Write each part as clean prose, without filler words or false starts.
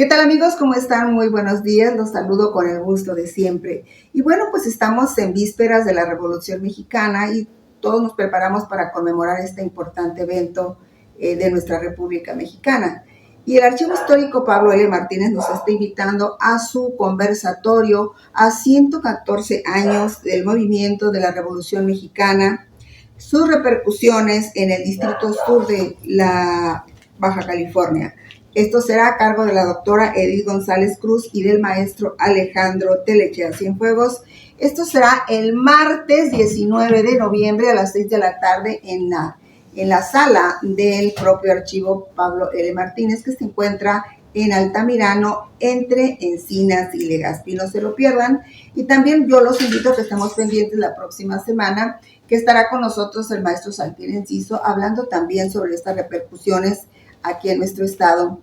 ¿Qué tal amigos? ¿Cómo están? Muy buenos días. Los saludo con el gusto de siempre. Y bueno, pues estamos en vísperas de la Revolución Mexicana y todos nos preparamos para conmemorar este importante evento de nuestra República Mexicana. Y el Archivo Histórico Pablo L. Martínez nos está invitando a su conversatorio a 114 años del movimiento de la Revolución Mexicana, sus repercusiones en el Distrito Sur de la Baja California. Esto será a cargo de la doctora Edith González Cruz y del maestro Alejandro Telechea Cienfuegos. Esto será el martes 19 de noviembre a las 6 de la tarde en la sala del propio archivo Pablo L. Martínez, que se encuentra en Altamirano, entre Encinas y Legazpi. No se lo pierdan. Y también yo los invito a que estemos pendientes la próxima semana, que estará con nosotros el maestro Saltiel Enciso, hablando también sobre estas repercusiones aquí en nuestro estado.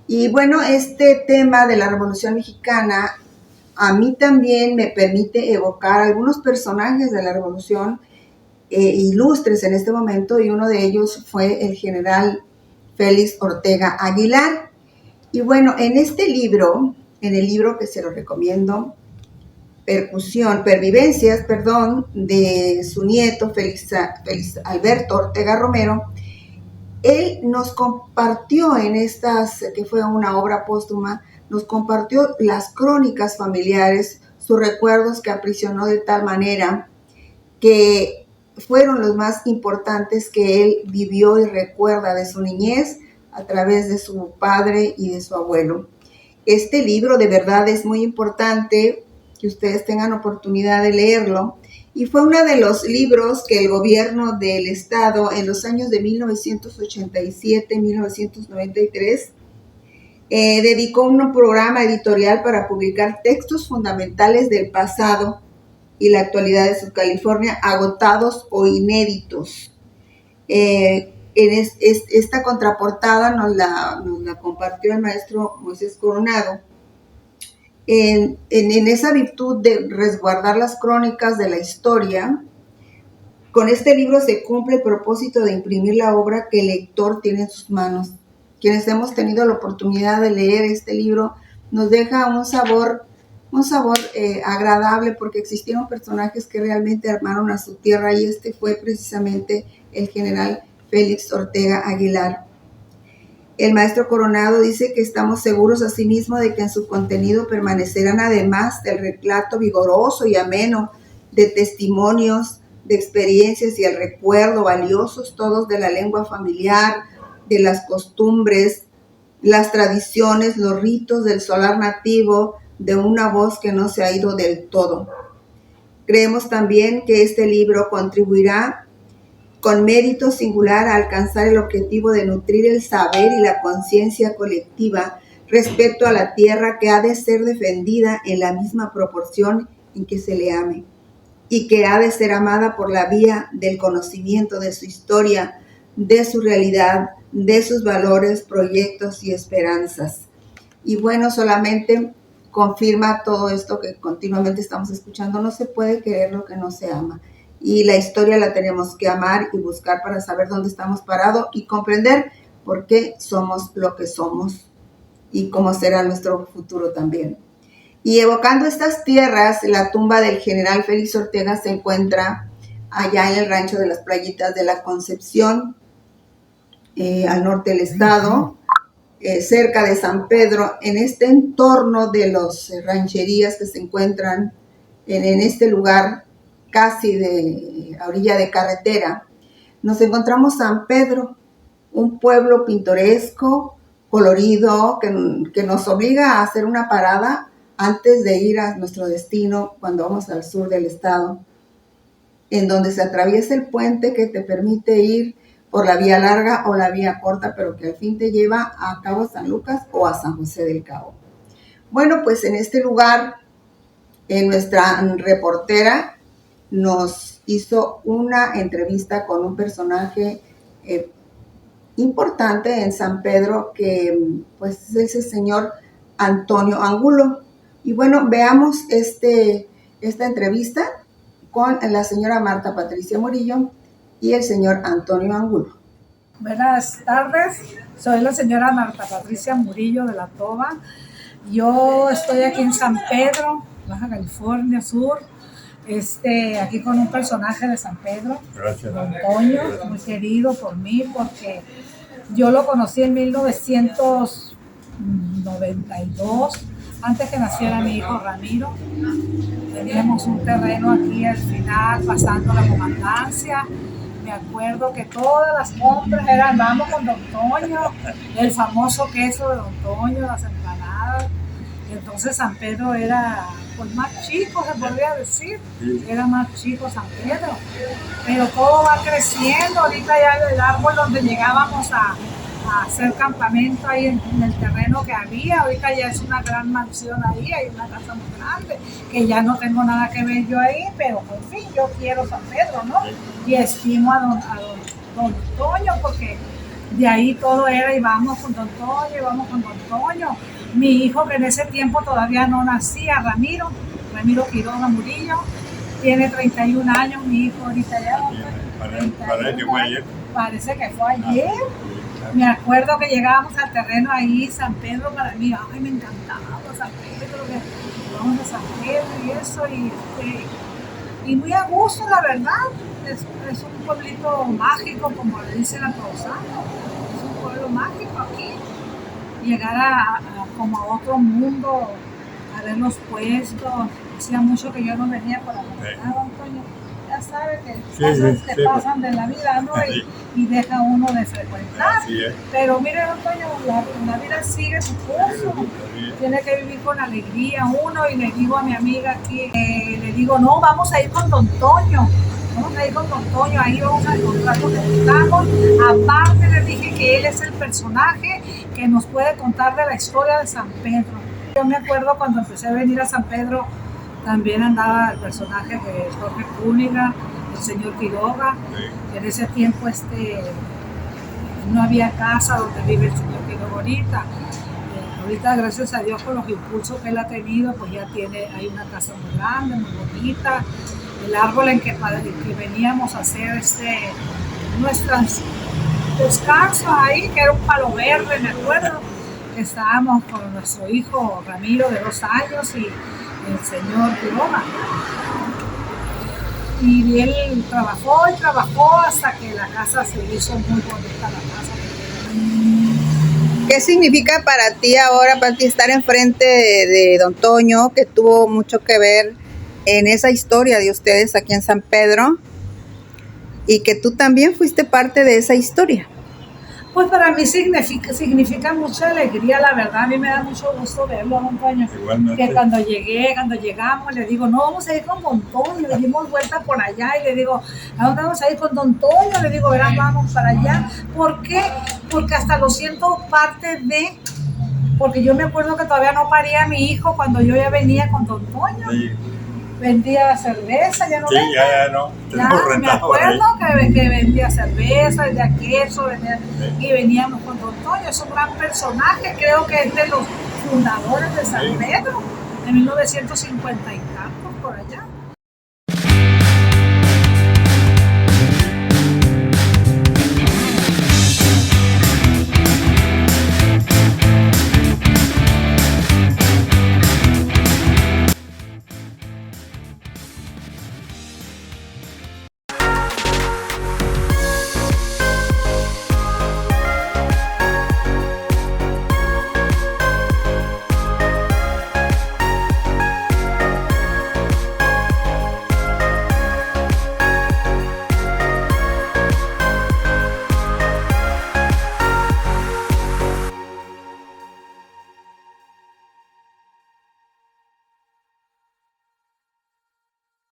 Y bueno, este tema de la Revolución Mexicana a mí también me permite evocar algunos personajes de la Revolución ilustres en este momento, y uno de ellos fue el general Félix Ortega Aguilar. Y bueno, en este libro, en el libro que se lo recomiendo, Pervivencias, de su nieto Félix Alberto Ortega Romero, él nos compartió que fue una obra póstuma, nos compartió las crónicas familiares, sus recuerdos que aprisionó de tal manera que fueron los más importantes que él vivió y recuerda de su niñez a través de su padre y de su abuelo. Este libro de verdad es muy importante que ustedes tengan oportunidad de leerlo. Y fue uno de los libros que el gobierno del estado en los años de 1987-1993 dedicó un programa editorial para publicar textos fundamentales del pasado y la actualidad de Subcalifornia, agotados o inéditos. Esta contraportada nos la compartió el maestro Moisés Coronado. En esa virtud de resguardar las crónicas de la historia, con este libro se cumple el propósito de imprimir la obra que el lector tiene en sus manos. Quienes hemos tenido la oportunidad de leer este libro, nos deja un sabor agradable, porque existieron personajes que realmente armaron a su tierra, y este fue precisamente el general Félix Ortega Aguilar. El maestro Coronado dice que estamos seguros asimismo de que en su contenido permanecerán, además del relato vigoroso y ameno de testimonios, de experiencias y el recuerdo valiosos todos de la lengua familiar, de las costumbres, las tradiciones, los ritos del solar nativo, de una voz que no se ha ido del todo. Creemos también que este libro contribuirá con mérito singular a alcanzar el objetivo de nutrir el saber y la conciencia colectiva respecto a la tierra, que ha de ser defendida en la misma proporción en que se le ame, y que ha de ser amada por la vía del conocimiento de su historia, de su realidad, de sus valores, proyectos y esperanzas. Y bueno, solamente confirma todo esto que continuamente estamos escuchando: no se puede querer lo que no se ama. Y la historia la tenemos que amar y buscar para saber dónde estamos parados y comprender por qué somos lo que somos y cómo será nuestro futuro también. Y evocando estas tierras, la tumba del general Félix Ortega se encuentra allá en el rancho de las Playitas de la Concepción, al norte del estado, cerca de San Pedro, en este entorno de las rancherías que se encuentran en este lugar, casi a orilla de carretera. Nos encontramos San Pedro, un pueblo pintoresco, colorido, que nos obliga a hacer una parada antes de ir a nuestro destino cuando vamos al sur del estado, en donde se atraviesa el puente que te permite ir por la vía larga o la vía corta, pero que al fin te lleva a Cabo San Lucas o a San José del Cabo. Bueno, pues en este lugar, nuestra reportera nos hizo una entrevista con un personaje importante en San Pedro, que pues es el señor Antonio Angulo. Y bueno, veamos esta entrevista con la señora Marta Patricia Murillo y el señor Antonio Angulo. Buenas tardes, soy la señora Marta Patricia Murillo de La Toba. Yo estoy aquí en San Pedro, Baja California Sur, aquí con un personaje de San Pedro, Gracias, Don Toño, muy querido por mí, porque yo lo conocí en 1992, antes que naciera mi hijo Ramiro. Teníamos un terreno aquí al final, pasando la comandancia. Me acuerdo que todas las compras eran vamos con Don Toño, el famoso queso de Don Toño, las empanadas. Y entonces San Pedro era pues más chico, se podría decir, era más chico San Pedro. Pero todo va creciendo, ahorita ya el árbol donde llegábamos a hacer campamento ahí en el terreno que había, ahorita ya es una gran mansión ahí, hay una casa muy grande, que ya no tengo nada que ver yo ahí, pero en fin, yo quiero San Pedro, ¿no? Y estimo a don Toño, porque de ahí todo era, y vamos con Don Toño, y vamos con Don Toño. Mi hijo, que en ese tiempo todavía no nacía, Ramiro Quiroga Murillo, tiene 31 años, mi hijo ahorita ya. Parece que fue ayer. Me acuerdo que llegábamos al terreno ahí, San Pedro, para mí, ay, me encantaba San Pedro, que vamos a San Pedro y eso, y muy a gusto, la verdad. Es un pueblito mágico, como le dicen a todos, es un pueblo mágico aquí. Llegar como a otro mundo, a ver los puestos. Hacía mucho que yo no venía por la mañana, Antonio. Ya sabe que cosas que pasan de la vida, ¿no? Y deja uno de frecuentar. Pero mire, Antonio, la vida sigue su curso. Tiene que vivir con alegría uno, y le digo a mi amiga aquí, le digo, no, vamos a ir con Don Toño. Vamos a ir con Don Toño, ahí vamos a encontrar lo que buscamos. Aparte le dije que él es el personaje que nos puede contar de la historia de San Pedro. Yo me acuerdo cuando empecé a venir a San Pedro, también andaba el personaje de Jorge Cúniga, el señor Quiroga. En ese tiempo no había casa donde vive el señor Quiroga ahorita. Ahorita, gracias a Dios, con los impulsos que él ha tenido, pues ya hay una casa muy grande, muy bonita. El árbol en que veníamos a hacer nuestros descansos ahí, que era un palo verde, me acuerdo, que estábamos con nuestro hijo Ramiro de 2 años y el señor Quiroga. Y él trabajó hasta que la casa se hizo muy bonita, la casa. ¿Qué significa para ti ahora, para ti, estar enfrente de Don Toño, que tuvo mucho que ver en esa historia de ustedes aquí en San Pedro, y que tú también fuiste parte de esa historia? Pues para mí significa mucha alegría, la verdad. A mí me da mucho gusto verlo, Don Toño. Que cuando llegamos, le digo, no, vamos a ir con Don Toño. Le dimos vuelta por allá y le digo, ¿a dónde vamos a ir con Don Toño? Le digo, verán, vamos para allá. ¿Por qué? Porque hasta lo siento parte de... Porque yo me acuerdo que todavía no paría a mi hijo cuando yo ya venía con Don Toño. Sí. Vendía cerveza, ya no vende. Ya no. Ya, me acuerdo que vendía cerveza, vendía queso, y veníamos con Don Toño. Es un gran personaje, creo que es de los fundadores de San Pedro, de 1953.